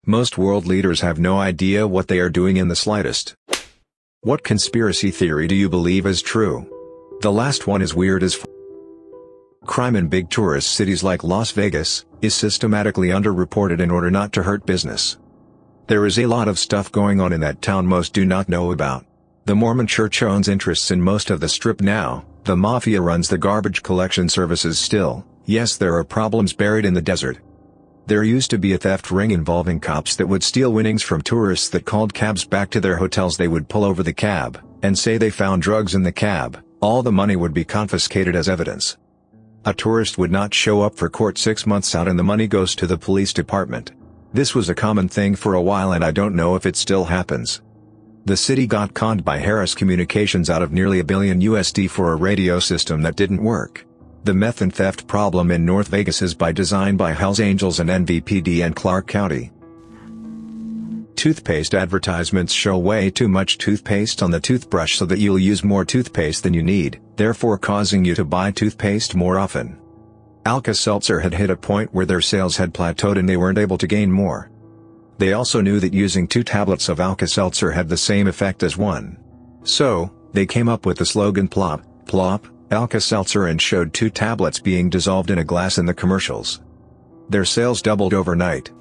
Most world leaders have no idea what they are doing in the slightest. What conspiracy theory do you believe is true? The last one is weird as f. Crime in big tourist cities like Las Vegas is systematically underreported in order not to hurt business. There is a lot of stuff going on in that town most do not know about. The Mormon Church owns interests in most of the strip now, the mafia runs the garbage collection services still, yes there are problems buried in the desert. There used to be a theft ring involving cops that would steal winnings from tourists that called cabs back to their hotels. They would pull over the cab, and say they found drugs in the cab, all the money would be confiscated as evidence. A tourist would not show up for court 6 months out and the money goes to the police department. This was a common thing for a while and I don't know if it still happens. The city got conned by Harris Communications out of nearly $1 billion USD for a radio system that didn't work. The meth and theft problem in North Vegas is by design by Hells Angels and NVPD and Clark County. Toothpaste advertisements show way too much toothpaste on the toothbrush so that you'll use more toothpaste than you need, therefore causing you to buy toothpaste more often. Alka-Seltzer had hit a point where their sales had plateaued and they weren't able to gain more. They also knew that using 2 tablets of Alka-Seltzer had the same effect as 1. So, they came up with the slogan Plop, Plop, Alka-Seltzer and showed 2 tablets being dissolved in a glass in the commercials. Their sales doubled overnight.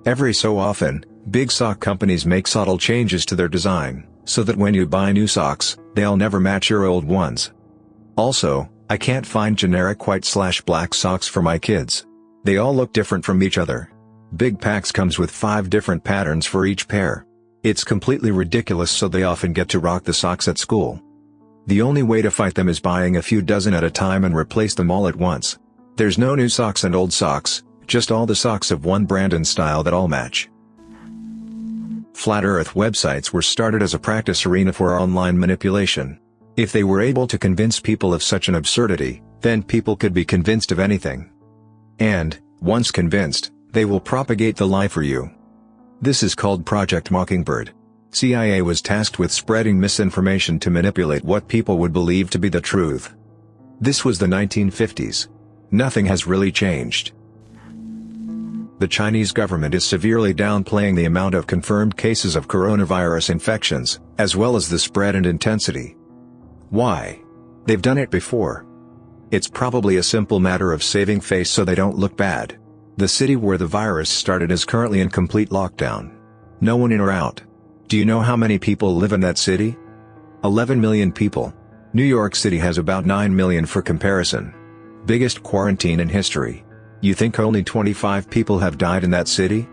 Every so often, big sock companies make subtle changes to their design, so that when you buy new socks, they'll never match your old ones. Also, I can't find generic white/black socks for my kids. They all look different from each other. Big packs comes with 5 different patterns for each pair. It's completely ridiculous, so they often get to rock the socks at school. The only way to fight them is buying a few dozen at a time and replace them all at once. There's no new socks and old socks, just all the socks of one brand and style that all match. Flat Earth websites were started as a practice arena for online manipulation. If they were able to convince people of such an absurdity, then people could be convinced of anything. And, once convinced, they will propagate the lie for you. This is called Project Mockingbird. CIA was tasked with spreading misinformation to manipulate what people would believe to be the truth. This was the 1950s. Nothing has really changed. The Chinese government is severely downplaying the amount of confirmed cases of coronavirus infections, as well as the spread and intensity. Why? They've done it before. It's probably a simple matter of saving face so they don't look bad. The city where the virus started is currently in complete lockdown. No one in or out. Do you know how many people live in that city? 11 million people. New York City has about 9 million for comparison. Biggest quarantine in history. You think only 25 people have died in that city?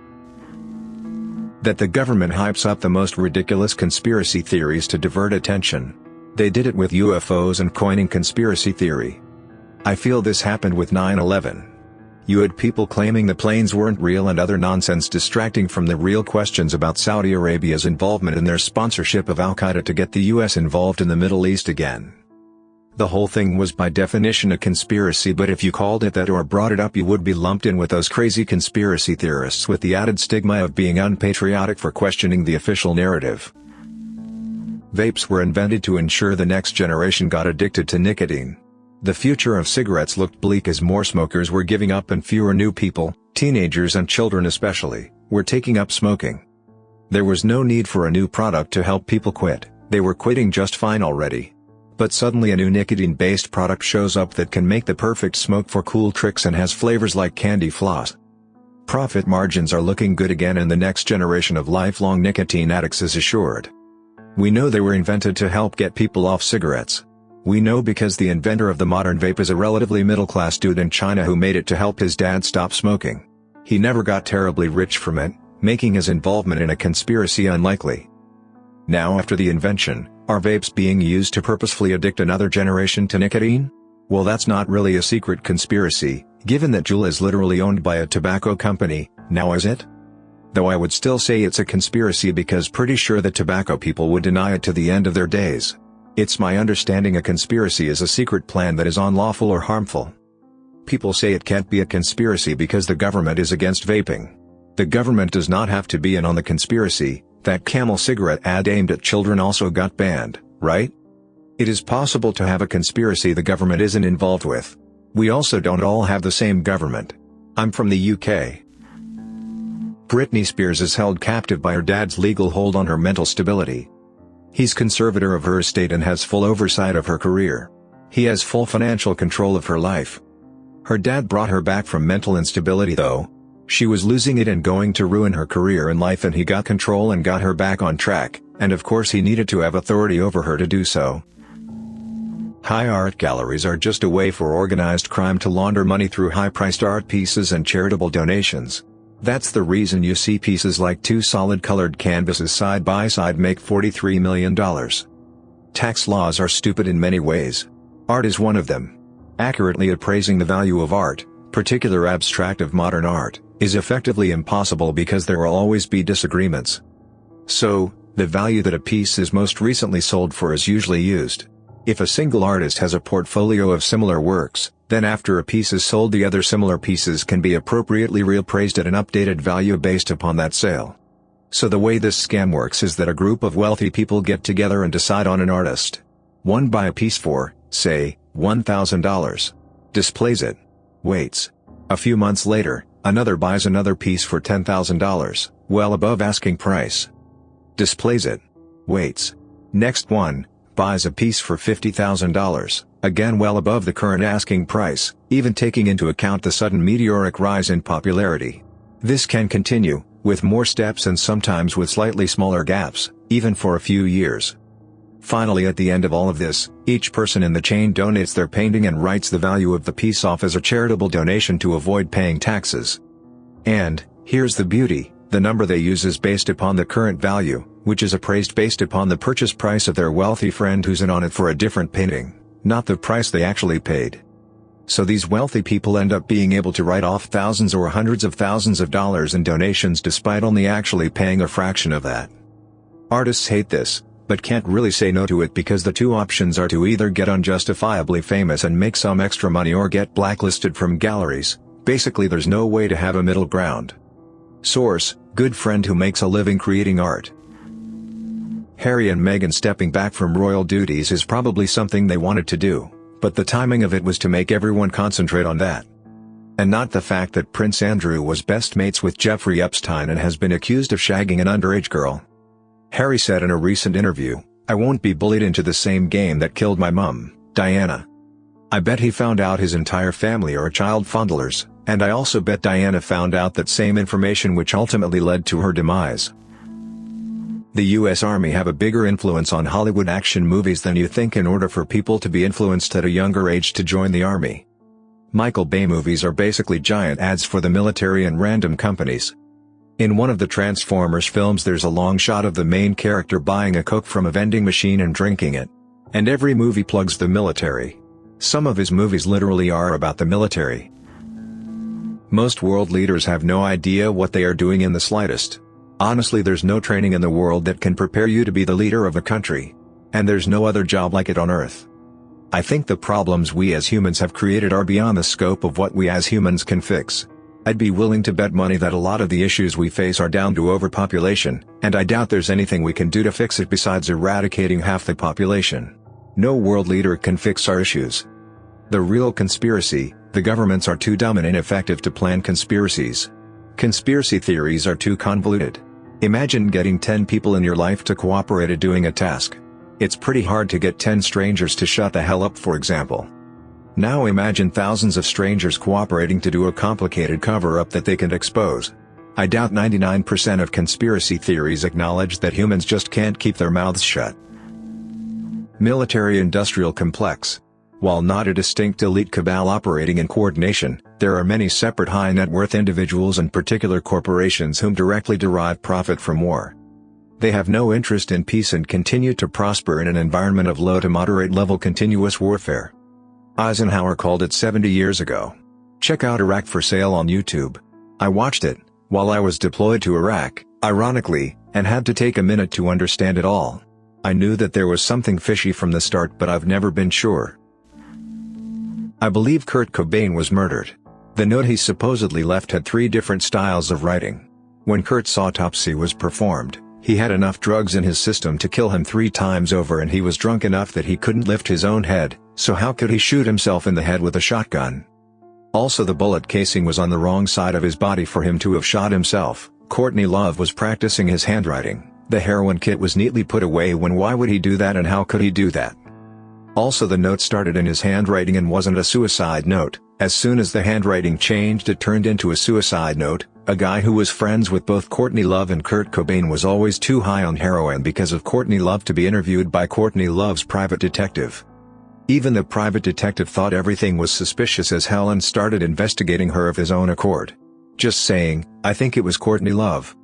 That the government hypes up the most ridiculous conspiracy theories to divert attention. They did it with UFOs and coining conspiracy theory. I feel this happened with 9/11. You had people claiming the planes weren't real and other nonsense distracting from the real questions about Saudi Arabia's involvement in their sponsorship of Al-Qaeda to get the US involved in the Middle East again. The whole thing was by definition a conspiracy, but if you called it that or brought it up you would be lumped in with those crazy conspiracy theorists with the added stigma of being unpatriotic for questioning the official narrative. Vapes were invented to ensure the next generation got addicted to nicotine. The future of cigarettes looked bleak as more smokers were giving up and fewer new people, teenagers and children especially, were taking up smoking. There was no need for a new product to help people quit, they were quitting just fine already. But suddenly a new nicotine-based product shows up that can make the perfect smoke for cool tricks and has flavors like candy floss. Profit margins are looking good again and the next generation of lifelong nicotine addicts is assured. We know they were invented to help get people off cigarettes. We know because the inventor of the modern vape is a relatively middle-class dude in China who made it to help his dad stop smoking. He never got terribly rich from it, making his involvement in a conspiracy unlikely. Now after the invention, are vapes being used to purposefully addict another generation to nicotine? Well, that's not really a secret conspiracy, given that Juul is literally owned by a tobacco company, now is it? Though I would still say it's a conspiracy because pretty sure the tobacco people would deny it to the end of their days. It's my understanding a conspiracy is a secret plan that is unlawful or harmful. People say it can't be a conspiracy because the government is against vaping. The government does not have to be in on the conspiracy. That Camel cigarette ad aimed at children also got banned, right? It is possible to have a conspiracy the government isn't involved with. We also don't all have the same government. I'm from the UK. Britney Spears is held captive by her dad's legal hold on her mental stability. He's conservator of her estate and has full oversight of her career. He has full financial control of her life. Her dad brought her back from mental instability though. She was losing it and going to ruin her career and life, and he got control and got her back on track, and of course he needed to have authority over her to do so. High art galleries are just a way for organized crime to launder money through high-priced art pieces and charitable donations. That's the reason you see pieces like two solid colored canvases side by side make $43 million. Tax laws are stupid in many ways. Art is one of them. Accurately appraising the value of art, particular abstract of modern art, is effectively impossible because there will always be disagreements. So, the value that a piece is most recently sold for is usually used. If a single artist has a portfolio of similar works, then after a piece is sold the other similar pieces can be appropriately reappraised at an updated value based upon that sale. So the way this scam works is that a group of wealthy people get together and decide on an artist. One buy a piece for, say, $1,000. Displays it. Waits. A few months later, another buys another piece for $10,000, well above asking price. Displays it. Waits. Next one buys a piece for $50,000, again well above the current asking price, even taking into account the sudden meteoric rise in popularity. This can continue, with more steps and sometimes with slightly smaller gaps, even for a few years. Finally, at the end of all of this, each person in the chain donates their painting and writes the value of the piece off as a charitable donation to avoid paying taxes. And, here's the beauty, the number they use is based upon the current value, which is appraised based upon the purchase price of their wealthy friend who's in on it for a different painting, not the price they actually paid. So these wealthy people end up being able to write off thousands or hundreds of thousands of dollars in donations despite only actually paying a fraction of that. Artists hate this, but can't really say no to it because the two options are to either get unjustifiably famous and make some extra money or get blacklisted from galleries. Basically there's no way to have a middle ground. Source: good friend who makes a living creating art. Harry and Meghan stepping back from royal duties is probably something they wanted to do, but the timing of it was to make everyone concentrate on that. And not the fact that Prince Andrew was best mates with Jeffrey Epstein and has been accused of shagging an underage girl. Harry said in a recent interview, "I won't be bullied into the same game that killed my mum, Diana. I bet he found out his entire family are child fondlers, and I also bet Diana found out that same information which ultimately led to her demise." The US Army have a bigger influence on Hollywood action movies than you think in order for people to be influenced at a younger age to join the Army. Michael Bay movies are basically giant ads for the military and random companies. In one of the Transformers films there's a long shot of the main character buying a Coke from a vending machine and drinking it. And every movie plugs the military. Some of his movies literally are about the military. Most world leaders have no idea what they are doing in the slightest. Honestly, there's no training in the world that can prepare you to be the leader of a country. And there's no other job like it on Earth. I think the problems we as humans have created are beyond the scope of what we as humans can fix. I'd be willing to bet money that a lot of the issues we face are down to overpopulation, and I doubt there's anything we can do to fix it besides eradicating half the population. No world leader can fix our issues. The real conspiracy: the governments are too dumb and ineffective to plan conspiracies. Conspiracy theories are too convoluted. Imagine getting 10 people in your life to cooperate at doing a task. It's pretty hard to get 10 strangers to shut the hell up, for example. Now imagine thousands of strangers cooperating to do a complicated cover-up that they can expose. I doubt 99% of conspiracy theories acknowledge that humans just can't keep their mouths shut. Military-industrial complex. While not a distinct elite cabal operating in coordination, there are many separate high-net-worth individuals and particular corporations whom directly derive profit from war. They have no interest in peace and continue to prosper in an environment of low to moderate-level continuous warfare. Eisenhower called it 70 years ago. Check out Iraq for Sale on YouTube. I watched it while I was deployed to Iraq, ironically, and had to take a minute to understand it all. I knew that there was something fishy from the start, but I've never been sure. I believe Kurt Cobain was murdered. The note he supposedly left had 3 different styles of writing. When Kurt's autopsy was performed, he had enough drugs in his system to kill him 3 times over, and he was drunk enough that he couldn't lift his own head, so how could he shoot himself in the head with a shotgun? Also, the bullet casing was on the wrong side of his body for him to have shot himself, Courtney Love was practicing his handwriting. The heroin kit was neatly put away when why would he do that and how could he do that? Also the note started in his handwriting and wasn't a suicide note. As soon as the handwriting changed it turned into a suicide note. A guy who was friends with both Courtney Love and Kurt Cobain was always too high on heroin because of Courtney Love to be interviewed by Courtney Love's private detective. Even the private detective thought everything was suspicious as hell and started investigating her of his own accord. Just saying, I think it was Courtney Love.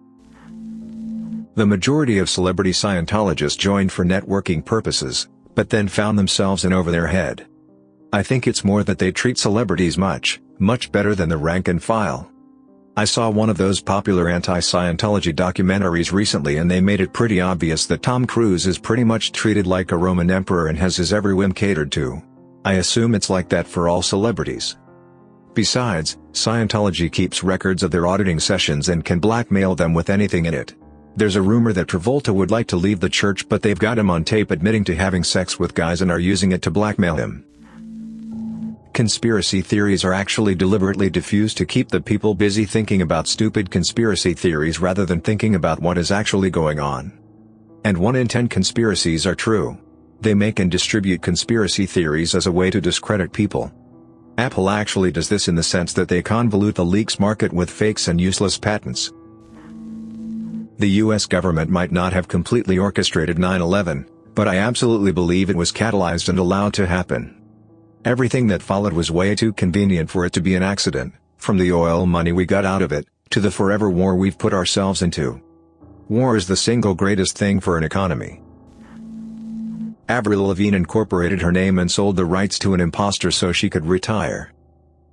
The majority of celebrity Scientologists joined for networking purposes, but then found themselves in over their head. I think it's more that they treat celebrities much better than the rank and file. I saw one of those popular anti-Scientology documentaries recently and they made it pretty obvious that Tom Cruise is pretty much treated like a Roman emperor and has his every whim catered to. I assume it's like that for all celebrities. Besides, Scientology keeps records of their auditing sessions and can blackmail them with anything in it. There's a rumor that Travolta would like to leave the church but they've got him on tape admitting to having sex with guys and are using it to blackmail him. Conspiracy theories are actually deliberately diffused to keep the people busy thinking about stupid conspiracy theories rather than thinking about what is actually going on. And 1 in 10 conspiracies are true. They make and distribute conspiracy theories as a way to discredit people. Apple actually does this in the sense that they convolute the leaks market with fakes and useless patents. The US government might not have completely orchestrated 9/11, but I absolutely believe it was catalyzed and allowed to happen. Everything that followed was way too convenient for it to be an accident, from the oil money we got out of it, to the forever war we've put ourselves into. War is the single greatest thing for an economy. Avril Lavigne incorporated her name and sold the rights to an imposter so she could retire.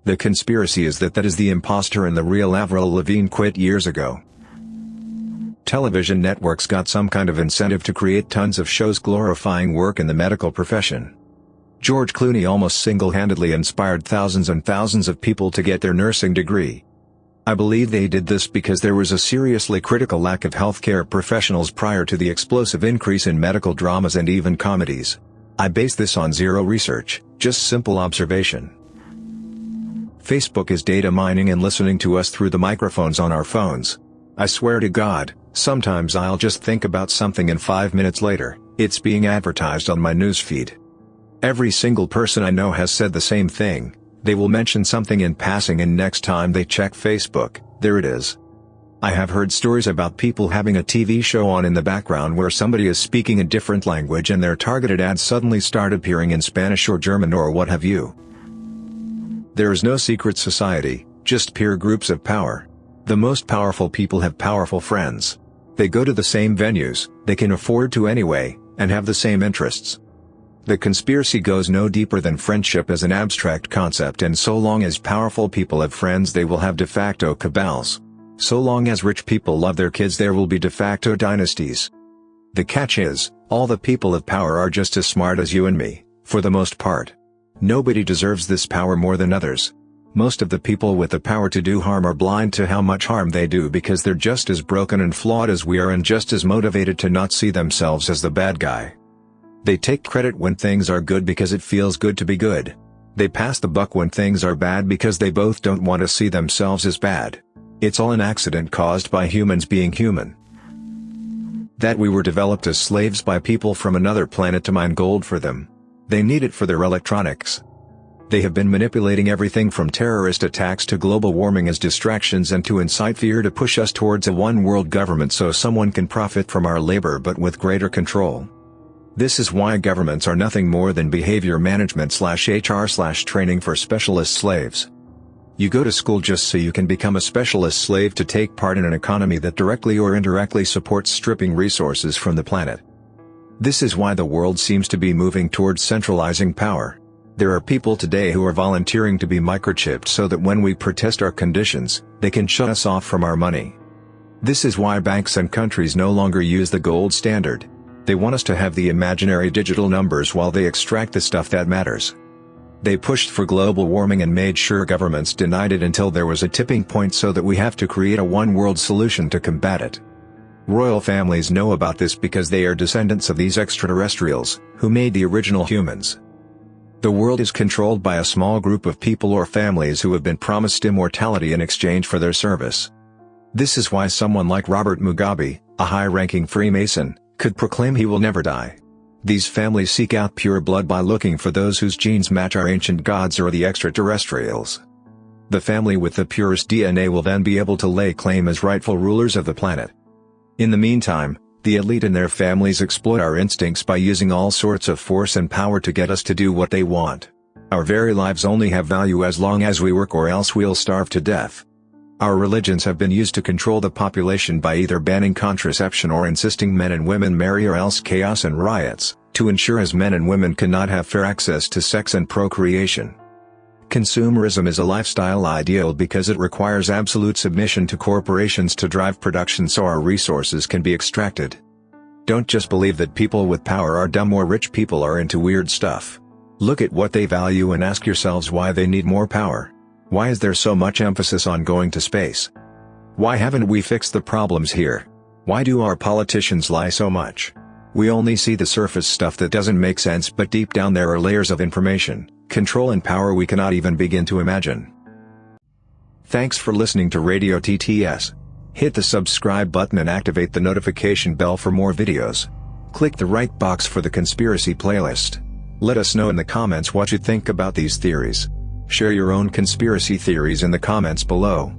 The conspiracy is that is the imposter and the real Avril Lavigne quit years ago. Television networks got some kind of incentive to create tons of shows glorifying work in the medical profession. George Clooney almost single-handedly inspired thousands and thousands of people to get their nursing degree. I believe they did this because there was a seriously critical lack of healthcare professionals prior to the explosive increase in medical dramas and even comedies. I base this on zero research, just simple observation. Facebook is data mining and listening to us through the microphones on our phones. I swear to God, sometimes I'll just think about something and 5 minutes later, it's being advertised on my newsfeed. Every single person I know has said the same thing. They will mention something in passing and next time they check Facebook, there it is. I have heard stories about people having a TV show on in the background where somebody is speaking a different language and their targeted ads suddenly start appearing in Spanish or German or what have you. There is no secret society, just peer groups of power. The most powerful people have powerful friends. They go to the same venues, they can afford to anyway, and have the same interests. The conspiracy goes no deeper than friendship as an abstract concept, and so long as powerful people have friends they will have de facto cabals. So long as rich people love their kids there will be de facto dynasties. The catch is, all the people of power are just as smart as you and me, for the most part. Nobody deserves this power more than others. Most of the people with the power to do harm are blind to how much harm they do because they're just as broken and flawed as we are and just as motivated to not see themselves as the bad guy. They take credit when things are good because it feels good to be good. They pass the buck when things are bad because they both don't want to see themselves as bad. It's all an accident caused by humans being human. That we were developed as slaves by people from another planet to mine gold for them. They need it for their electronics. They have been manipulating everything from terrorist attacks to global warming as distractions and to incite fear to push us towards a one-world government so someone can profit from our labor but with greater control. This is why governments are nothing more than behavior management/HR/training for specialist slaves. You go to school just so you can become a specialist slave to take part in an economy that directly or indirectly supports stripping resources from the planet. This is why the world seems to be moving towards centralizing power. There are people today who are volunteering to be microchipped so that when we protest our conditions, they can shut us off from our money. This is why banks and countries no longer use the gold standard. They want us to have the imaginary digital numbers while they extract the stuff that matters. They pushed for global warming and made sure governments denied it until there was a tipping point so that we have to create a one-world solution to combat it. Royal families know about this because they are descendants of these extraterrestrials, who made the original humans. The world is controlled by a small group of people or families who have been promised immortality in exchange for their service. This is why someone like Robert Mugabe, a high-ranking Freemason, could proclaim he will never die. These families seek out pure blood by looking for those whose genes match our ancient gods or the extraterrestrials. The family with the purest DNA will then be able to lay claim as rightful rulers of the planet. In the meantime, the elite and their families exploit our instincts by using all sorts of force and power to get us to do what they want. Our very lives only have value as long as we work, or else we'll starve to death. Our religions have been used to control the population by either banning contraception or insisting men and women marry, or else chaos and riots, to ensure as men and women cannot have fair access to sex and procreation. Consumerism is a lifestyle ideal because it requires absolute submission to corporations to drive production so our resources can be extracted. Don't just believe that people with power are dumb or rich people are into weird stuff. Look at what they value and ask yourselves why they need more power. Why is there so much emphasis on going to space? Why haven't we fixed the problems here? Why do our politicians lie so much? We only see the surface stuff that doesn't make sense, but deep down there are layers of information, control and power we cannot even begin to imagine. Thanks for listening to Radio TTS. Hit the subscribe button and activate the notification bell for more videos. Click the right box for the conspiracy playlist. Let us know in the comments what you think about these theories. Share your own conspiracy theories in the comments below.